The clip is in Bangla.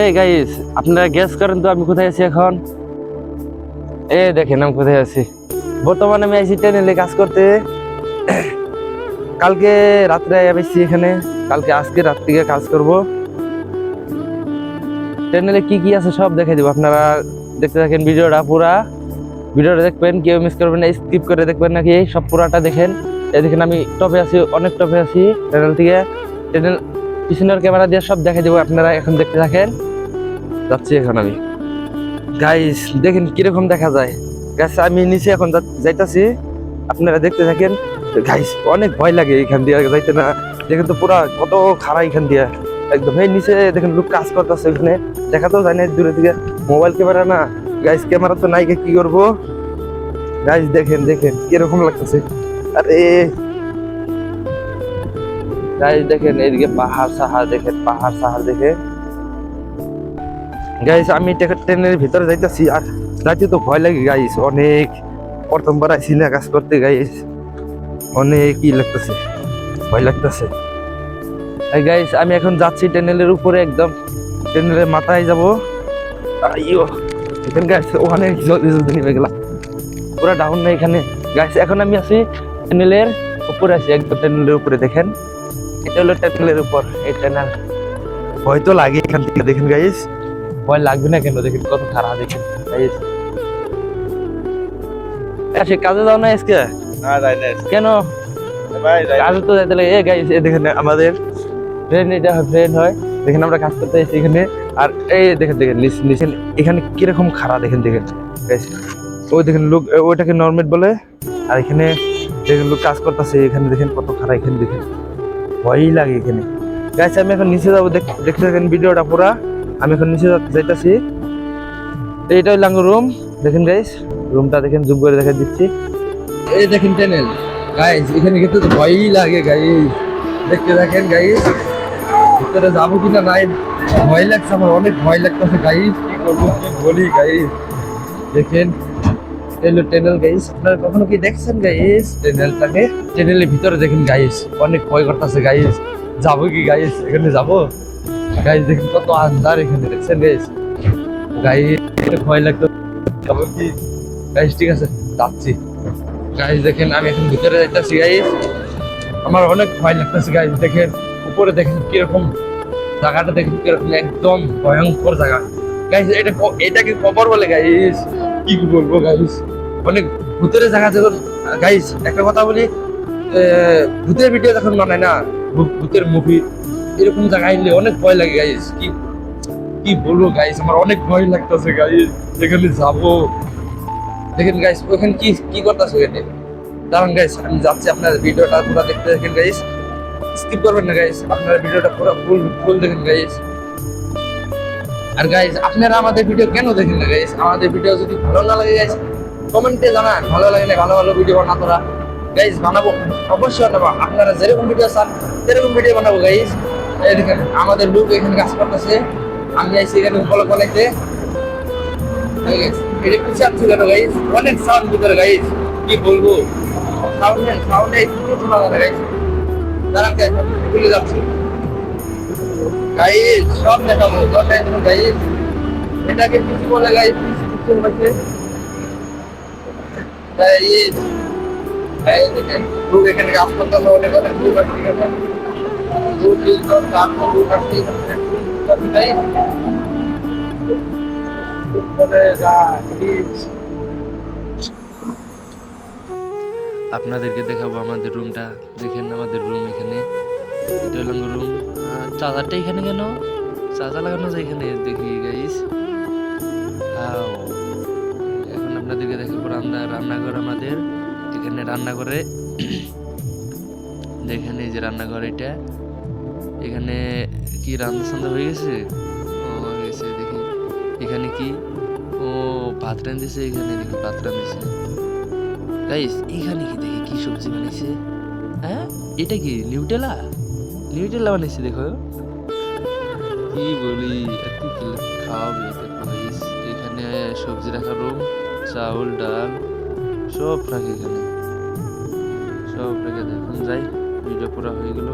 এই গাইস, আপনারা গেস করেন তো আমি কোথায় আছি এখন? দেখেন আমি কোথায় আছি। বর্তমানে আমি আইছি টেনেলে কাজ করতে। কালকে রাত্রে আইছি এখানে। আজকে রাত থেকে কাজ করব। টেনেলে কি কি আছে সব দেখে দিব। আপনারা দেখতে থাকেন ভিডিওটা পুরা। ভিডিওটা দেখবেন, কেউ মিস করবেন না, স্কিপ করে দেখবেন নাকি সব পুরাটা দেখেন। এই দেখেন আমি টপে আছি, অনেক টপে আছি টেনেল থেকে। টেনেল পিছনের ক্যামেরা দিয়ে সব দেখে দিব, আপনারা এখন দেখতে থাকেন। যাচ্ছি এখন আমি। গাইস দেখেন কিরকম দেখা যায়। গাইস আমি নিচে এখন যাইতাছি, আপনারা দেখতে থাকেন। গাইস অনেক ভয় লাগে এখান দিয়ে যাইতে না। দেখেন তো পুরা কত খাড়া এখান দিয়ে একদম। এই নিচে দেখেন লোক কাজ করতেছে এখানে, দেখা তো যায় না দূরে থেকে। মোবাইল ক্যামেরা না গাইস, ক্যামেরা তো নাই, কি করবো। গাইস দেখেন দেখেন কিরকম লাগতেছে। আরে গাইস দেখেন এইদিকে পাহাড় সাহাড় দেখেন, পাহাড় সাহাড় দেখে। গাইস আমি ট্রেনের ভিতরে যাইতেছি, আর যাইতে তো ভয় লাগে গাইস অনেক। প্রথমবার আইসি না কাজ করতে গাইস, অনেক ই লাগতেছে, ভয় লাগতেছে। গাইস আমি এখন যাচ্ছি টেনেলের উপরে, একদম টেনেলের মাথায় যাব। আইও এখানে গাইস, ওখানে জলদি জলদি নেমে গেলাম, পুরো ডাউন না এখানে। গাইস এখন আমি আছি টেনেলের উপরে, আছি একদম টেনেলের উপরে। দেখেন এটা হলো টেনেলের উপর, এই টেনেল। ভয় তো লাগে এখান থেকে, দেখেন গাইস। ভয় লাগবে না কেন, দেখেন কত খারাপ। দেখেন গাইস আচ্ছা কাজে যাও না আজকে? না যাই না কেন? ভাই যাই কাজে তো যাইতে লাগে। গাইস দেখেন আমাদের ফ্রেন্ড, এটা ফ্রেন্ড হয়। দেখেন আমরা কাজ করতে এসেছি এখানে। আর এই দেখেন দেখেন নিচে এখানে কিরকম খারাপ। দেখেন দেখেন গাইস, ওই দেখেন লোক, ওইটাকে নরমেট বলে। আর এখানে দেখেন লোক কাজ করতেছে এখানে, দেখেন কত খারাপ। এখানে দেখেন ভয়ই লাগে এখানে। গাইস আমি এখন নিচে যাবো, দেখতে থাকেন ভিডিওটা পুরা। আমি এখন নিচে যাইতাছি। এইটা হইল রুম। দেখেন গাইস রুমটা দেখেন, জুম করে দেখা দিচ্ছি। এই দেখেন টেনেল গাইস, এখানে কিন্তু ভয়ই লাগে গাইস। দেখতে দেখেন গাইস, ভিতরে যাবো কিনা নাই ভয় লাগছে আমার, অনেক ভয় লাগতেছে গাইস। কি করবো কি বলি গাইস। দেখেন এলো টেনেল গাইস, আপনারা কখনো কি দেখছেন গাইস টেনেলটাকে? টেনেলের ভিতরে দেখেন গাইস, অনেক ভয় করতেছে গাইস। যাবো কি গাইস, এখানে যাবো গাইস? দেখেন কত আন্ধার এখানে, দেখছেন গাইস। গাইস ভয় লাগতো, যাবো কি গাইস? ঠিক আছে যাচ্ছি গাইস। দেখেন আমি এখন ভিতরে যাইতেছি গাইস, আমার অনেক ভয় লাগতেছে গাইস। দেখেন উপরে দেখেন কিরকম জায়গাটা, দেখেন কিরকম একদম ভয়ঙ্কর জায়গা গাইস। এটা কি কবর বলে গাইস? কি বলবো গাইস, অনেক ভূতের জায়গা। যখন গাইস একটা কথা বলি, ভূতের ভিডিও যখন বানায় না, ভূতের মুভি, এরকম জায়গায় এলে অনেক ভয় লাগে গাইস। কি কি বলবো গাইস, আমার অনেক ভয় লাগতেছে গাইস। এখানে যাবো, দেখেন গাইস ওখানে কি কি করতেছে এখানে। দাঁড়ান গাইস আমি যাচ্ছি, আপনার ভিডিওটা পুরো দেখতে দেখেন গাইস, স্কিপ করবেন না গাইস। আপনারা ভিডিওটা পুরো ফুল দেখেন গাইস। আর গাইস আপনারা আমাদের ভিডিও কেন দেখেন না গাইস? আমাদের ভিডিও যদি ভালো না লাগে গাইস, কমেন্টে জানান। ভালো লাগে না, ভালো ভালো ভিডিও বানাতো না গাইস, বানাবো অবশ্যই বানাবো। আপনারা যেরকম ভিডিও চান সেরকম ভিডিও বানাবো গাইস। এই দেখেন আমাদের লোক এখানে কাজ করতেছে, আমি আইছি এখানে ফলো করাইতে। এটা কি চাচ্ছি কেন গাইস? অনেক সাউন্ড ভিতরে গাইস, কি বলবো, সাউন্ডে একটু শোনা যাবে গাইস। দাঁড়ান গাইস আমি ভুলে যাচ্ছি গাইস, সব দেখাবো গাইস। এটাকে কিছু বলে গাইস, কিছু বলছে গাইস। এই দেখেন লোক এখানে কাজ করতেছে, অনেক অনেক লোক আছে এখানে। লোক এই সব কাজ করে কাটতে গাইস। আপনাদেরকে দেখাবো আমাদের রুমটা। দেখেন আমাদের রুম এখানে, এটা হলো রুম। চার্জারটা এখানে কেন? চার্জার লাগানো যায় এখানে, দেখি গাইস। এখন আপনাদেরকে দেখাবো রান্নাঘর আমাদের। এখানে রান্না করে, দেখেন এই যে রান্নাঘর এটা। এখানে কি রান্না সান্না হয়ে গেছে? হয়ে গেছে দেখি। এখানে কি ভাত রান্ধিছে, এখানে দেখি ভাত রান্ধিছে গাইস। এখানে কি দেখি কি সবজি বানাইছে? হ্যাঁ এটা কি নিউটেলা? নিউটেলা বানাইছে দেখো, কি বলি এত খাওয়াবে গাইস। এখানে সবজি রাখা রুম, চাউল ডাল সব রাখে এখানে, সব রেখে দেখুন। যাই ভিডিও পুরো হয়ে গেল।